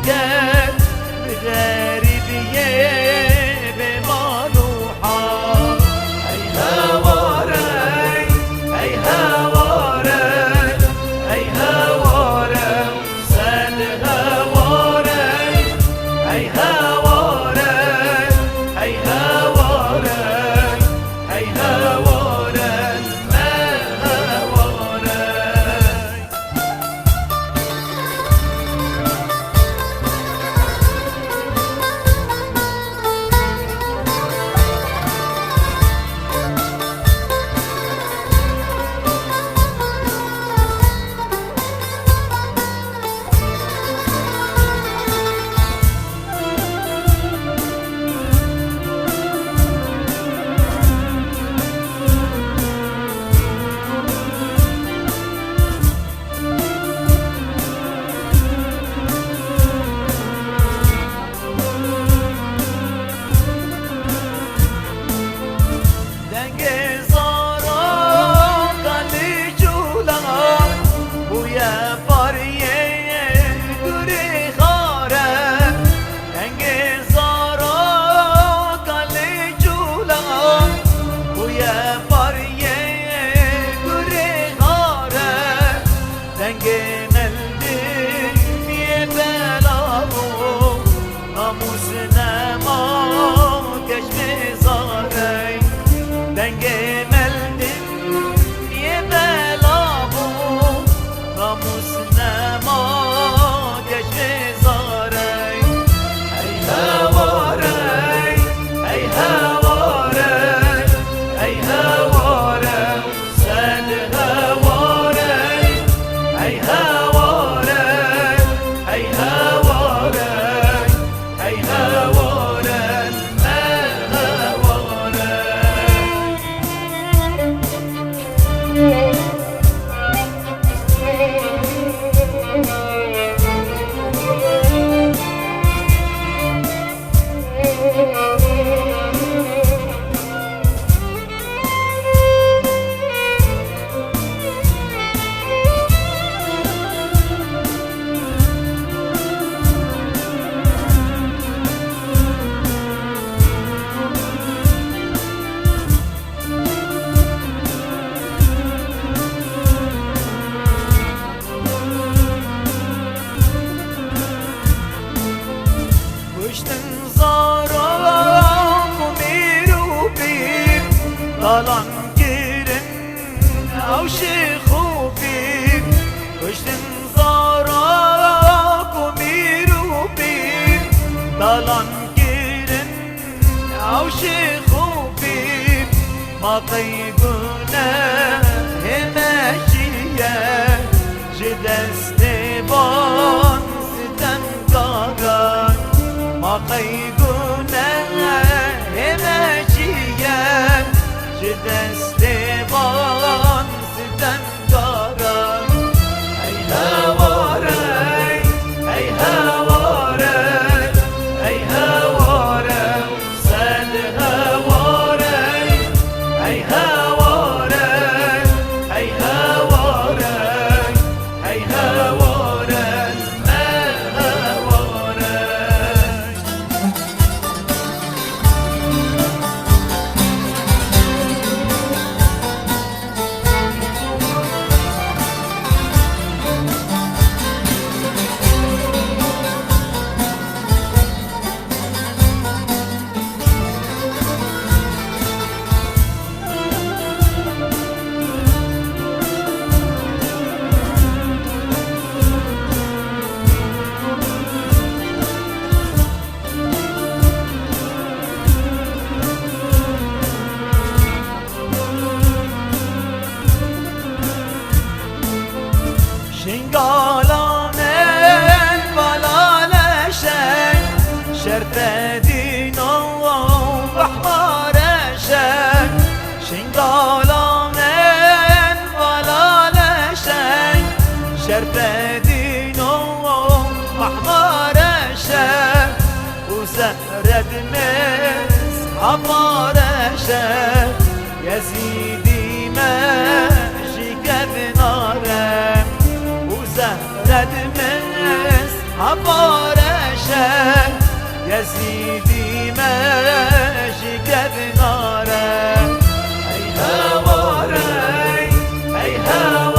كان غريبية بمالوحة أي هواري أي هواري أي هواري سال هواري أي هواري أي هواري أي هواري ما هواري Dalan girin av şihu bir Kıştın zara kumiru bir Dalan girin av şihu bir Maqaygune hemeşiye Jideste ban sitem karan Maqaygune hemeşiye دسته بان ستن دارم ای هواره ای هواره ای هواره سل هواره ای هواره ای هواره ای هواره ما هواره Şingala'nın balaleşen Şerfedin Allah bahmareşen Şingala'nın balaleşen Şerfedin Allah bahmareşen Uzehredimiz habareşen Yazidime şikevnarem Zehredimiz habare شن يا سيدي ماشي كبنارك. هي هواري هي هواري